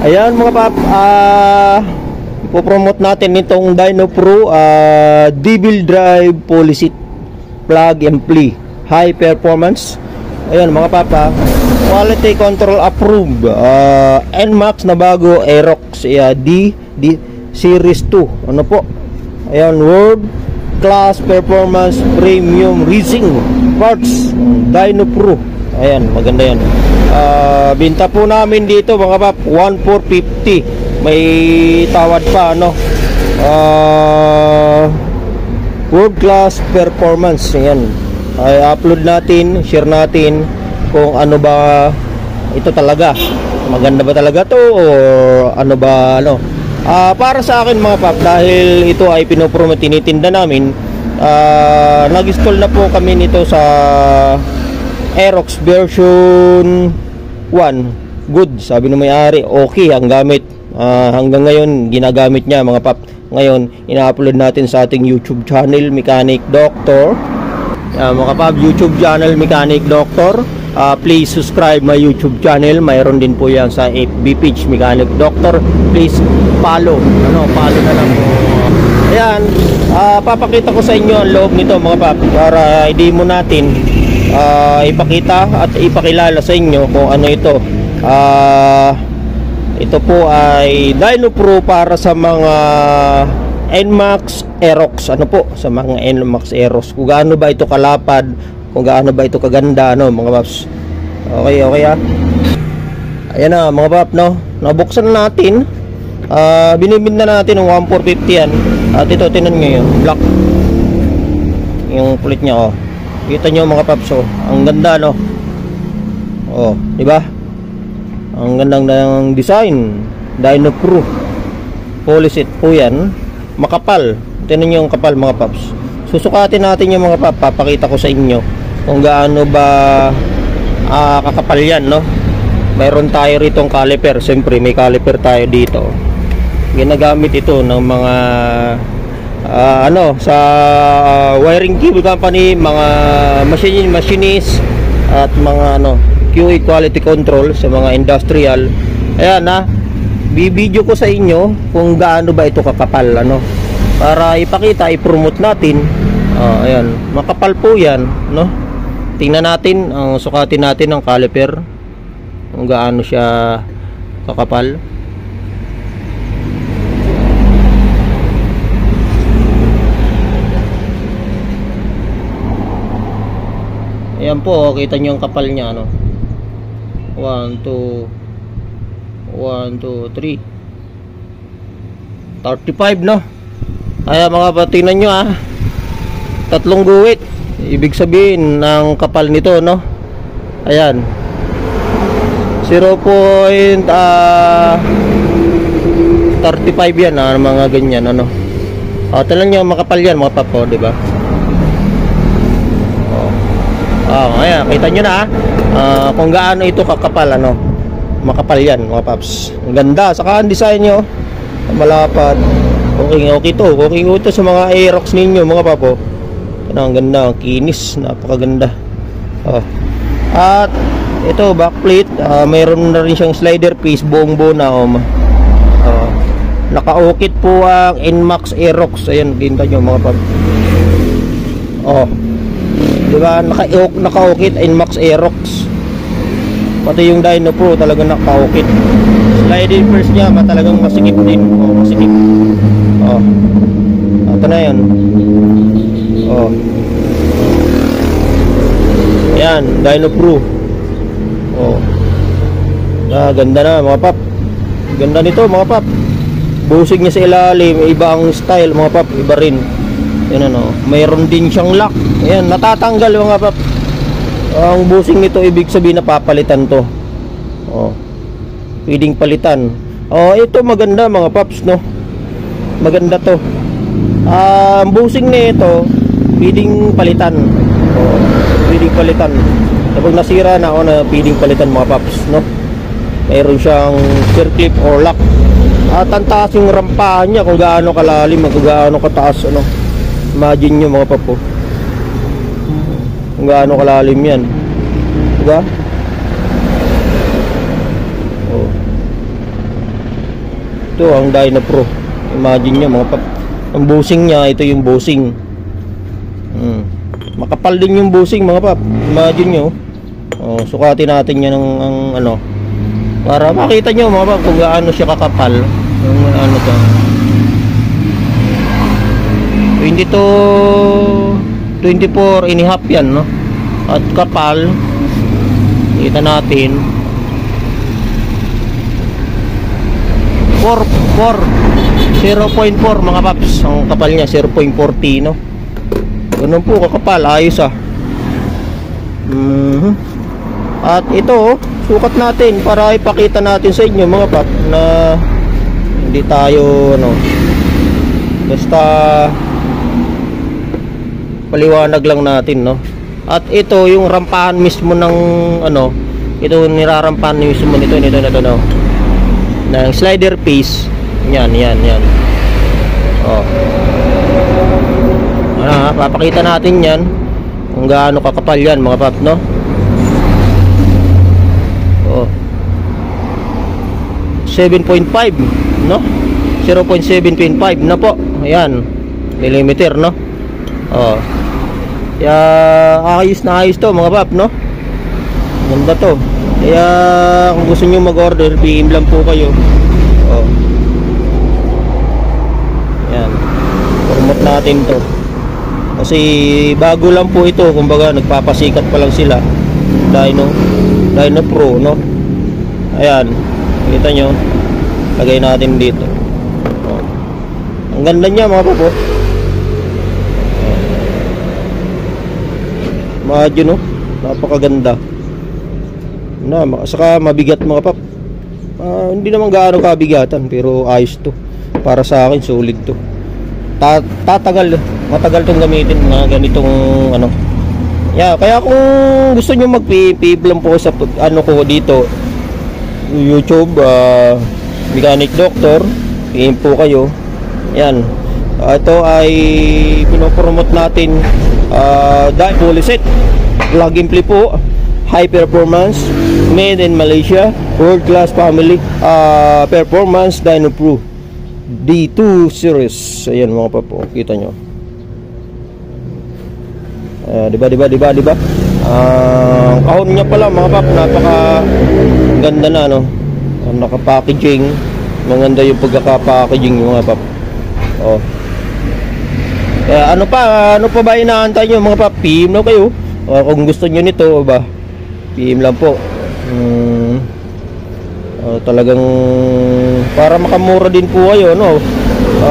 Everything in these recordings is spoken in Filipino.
Ayan mga pap, ipopromote natin itong Dyno Pro Devil Drive Policy Plug and Play High Performance. Ayan mga pap, quality control approved, NMAX na bago, Aerox D Series 2. Ano po? Ayan, World Class Performance Premium Racing Parts Dyno Pro. Ayan, maganda yan. Binta po namin dito mga pap 1,450. May tawad pa, ano, World Class Performance. Ayan, ay upload natin, share natin kung ano ba ito talaga, maganda ba talaga to o ano ba, ano. Para sa akin mga pap, dahil ito ay pinopromote, tinitinda namin, nag-install na po kami nito sa Aerox version 1. Good, sabi ng may-ari, okay ang gamit. Hanggang ngayon ginagamit niya mga pap. Ngayon ina-upload natin sa ating YouTube channel Mechanic Doctor. Mga pap, YouTube channel Mechanic Doctor. Please subscribe my YouTube channel. Mayroon din po yan sa FB page Mechanic Doctor. Please follow. Follow na lang. Ayan, papakita ko sa inyo ang loob nito mga pap, para i-demo natin, ipakita at ipakilala sa inyo kung ano ito. Ito po ay Dyno Pro para sa mga NMAX Aerox. Ano po, sa mga NMAX Aerox, kung gaano ba ito kalapad, kung gaano ba ito kaganda, ano mga paps. Okay ayan na mga pap, no, nabuksan natin. Binibinda natin ng 1,450 yan. At ito, tinan nyo yung black, yung kulit nya, oh. Kita nyo mga paps, oh. Ang ganda, no. Oh, diba? Ang gandang ng design. Dyno Pro Policy po yan. Makapal. Tinan nyo yung kapal mga paps. Susukatin natin yung mga pap. Papakita ko sa inyo kung gaano ba kakapal yan, no. Mayroon tayo ritong caliper. Siyempre may caliper tayo dito. Ginagamit ito ng mga sa wiring cable company, mga machinist at mga QA quality control sa mga industrial. Ayan, bibidyo ko sa inyo kung gaano ba ito kakapal, para ipakita, i-promote natin. Ayan, makapal po yan, no. Tingnan natin, sukatin natin ang caliper kung gaano siya kakapal. Ayan po, kita nyo ang kapal nya, 1, 2, 3 35, no. Kaya mga patingnan nyo, tatlong guwit, ibig sabihin ng kapal nito, no. Ayan, 0.35 yan, mga ganyan, tingnan nyo, makapal yan mga papo, diba? Ayan, kita nyo na kung gaano ito kakapal, makapal yan mga paps. Ang ganda, saka ang design nyo malapad. Okay to, okay ito sa mga Aerox ninyo mga papo. Ang ganda, ang kinis, napakaganda. At ito, backplate, mayroon na rin siyang slider piece, buong buo na. Naka-ukit po ang NMAX Aerox. Ayan, kita nyo mga papo. Diba, naka-ukit NMAX Aerox. Pati yung Dyno Pro talaga naka-ukit. Sliding first niya talagang masikip din. Masikip. Ito na yan. Ayan, Dyno Pro. Ganda na mga pap. Ganda nito mga pap. Busig niya sa ilalim, iba ang style mga pap, iba rin. Yan, mayroon din siyang lock. Ayan, natatanggal mga pap. Ang busing nito, ibig sabihin napapalitan to. Pwedeng palitan. Ito maganda mga paps, no. Maganda to. Ang busing nito, pwedeng palitan. Pwedeng palitan. Kapag nasira na, pwedeng palitan mga paps, no. Mayroon siyang circlip or lock. At ang taas yung rampahan niya, kung gaano kalalim, kung gaano kataas, imagine nyo mga papo, kung gaano kalalim yan, diba? Ito ang Dyna Pro. Imagine nyo mga pap, ang bushing nya, ito yung bushing. Makapal din yung bushing mga pap. Imagine nyo. Sukatin natin yan ang ano, para makita nyo mga pap kung gaano siya kakapal. Yung ano to, 24 and a half yan, no? At kapal, kita natin 0.4 mga paps. Ang kapal niya 0.40, no? Ganun po kakapal, ayos ah. At ito, sukat natin para ipakita natin sa inyo mga pap na hindi tayo ano, basta paliwanag lang natin, no? At ito yung rampahan mismo ng ano, ito nirarampahan mismo nito no, ng slider piece. Yan. Papakita natin yan kung gaano kakapal yan mga pap, no? 7.5, no? 0.7.5 na po. Ayan, millimeter, no? Kaya ayos na ayos to mga pap, no? Ganda to. Kaya kung gusto nyo mag-order, PM lang po kayo. Ayan, promote natin to kasi bago lang po ito, kumbaga nagpapasikat pa lang sila. Dyna Pro, no? Ayan, kita nyo, lagay natin dito. Ang ganda niya mga papo. Imagine, no? Napakaganda na, saka mabigat mga pap. Hindi naman gaano kabigatan, pero ayos to. Para sa akin solid to. Matagal tong gamitin mga ganitong ano. Kaya kung gusto nyo mag-PIP lang po sa ano ko dito YouTube, Mechanic Doctor, PM po kayo. Yan. Ito ay pinopromote natin, full set plug and play po, high performance, made in Malaysia, world class family performance Dyna Pro D2 series. Ayan mga papo, kita nyo. Diba? Kahon niya pala mga pap, napaka ganda na, no? Naka-packaging, maganda yung pagkaka-packaging mga pap. Kaya ano pa ba inaantay nyo mga pap? PM na kayo. Kung gusto nyo nito ba, PM lang po. Talagang para makamura din po kayo, no?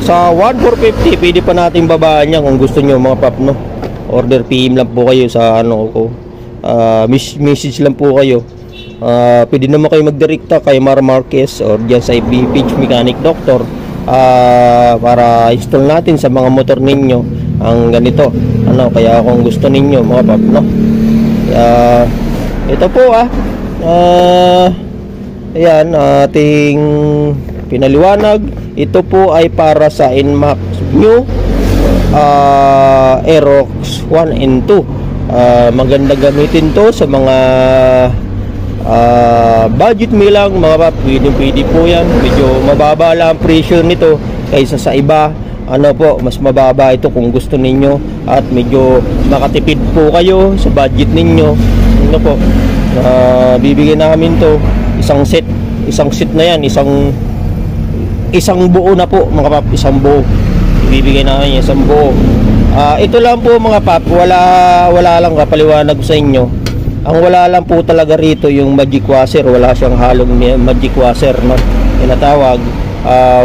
Sa 1,450 pwede pa natin babaan yan kung gusto nyo mga pap, no? Order, PM lang po kayo sa ano ko, message lang po kayo. Pwede naman kayo magdirekta kay Mar Marquez or dyan sa FB page Mechanic Doctor, para install natin sa mga motor ninyo ang ganito, ano? Kaya kung gusto ninyo mga pap, no? Ito po ayan, ating pinaliwanag. Ito po ay para sa NMAX new Aerox 1 and 2. Maganda gamitin to sa mga budget mo lang mga pap. Pwede po yan. Medyo mababa lang ang presyo nito kaysa sa iba. Ano po, mas mababa ito kung gusto ninyo at medyo makatipid po kayo sa budget ninyo. Ano po, bibigyan namin to isang set na yan, isang buo na po mga pap, isang buo. Ibibigay namin isang buo. Ito lang po mga pap, wala lang kapaliwanag sa inyo. Ang wala lang po talaga rito yung magic washer, wala siyang halong magic washer, no? Tinatawag.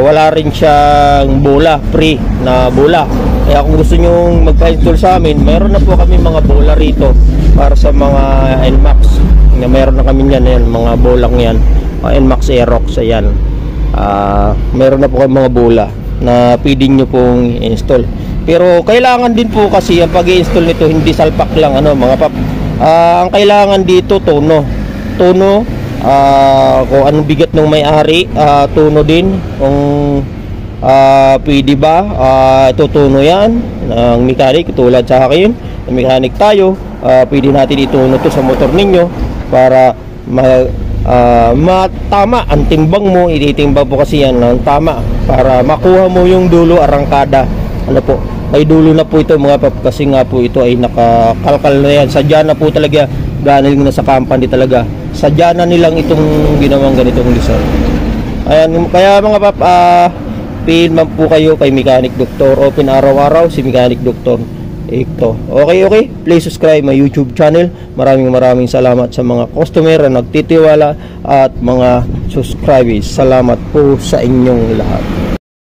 Wala rin siyang bola, free na bola. Kaya kung gusto nyo magpa-install sa amin, mayroon na po kami mga bola rito para sa mga NMAX. Mayroon na kami yan, mga bolang yan, NMAX Aerox, ayan. Mayroon na po kami mga bola na pwede nyo pong install. Pero kailangan din po kasi ang pag-i-install nito hindi salpak lang, ano mga pap. Ang kailangan dito tono, kung anong bigat ng may-ari, tono din kung pwede ba, ito tono yan ng mechanic, tulad sa akin mechanic tayo, pwede natin itono to sa motor ninyo para matama ang timbang mo. Ititimbang po kasi yan ng tama para makuha mo yung dulo arangkada. Ano po, may dulo na po ito mga pap, kasi nga po ito ay nakakalkal na yan. Sadya na po talaga, galing na sa company talaga. Sadya na nilang itong ginawang ganitong design. Ayan, kaya mga pap, pin man po kayo kay Mechanic Doctor. Open araw-araw si Mechanic Doctor. Ito. Okay. Please subscribe my YouTube channel. Maraming salamat sa mga customer na nagtitiwala at mga subscribers. Salamat po sa inyong lahat.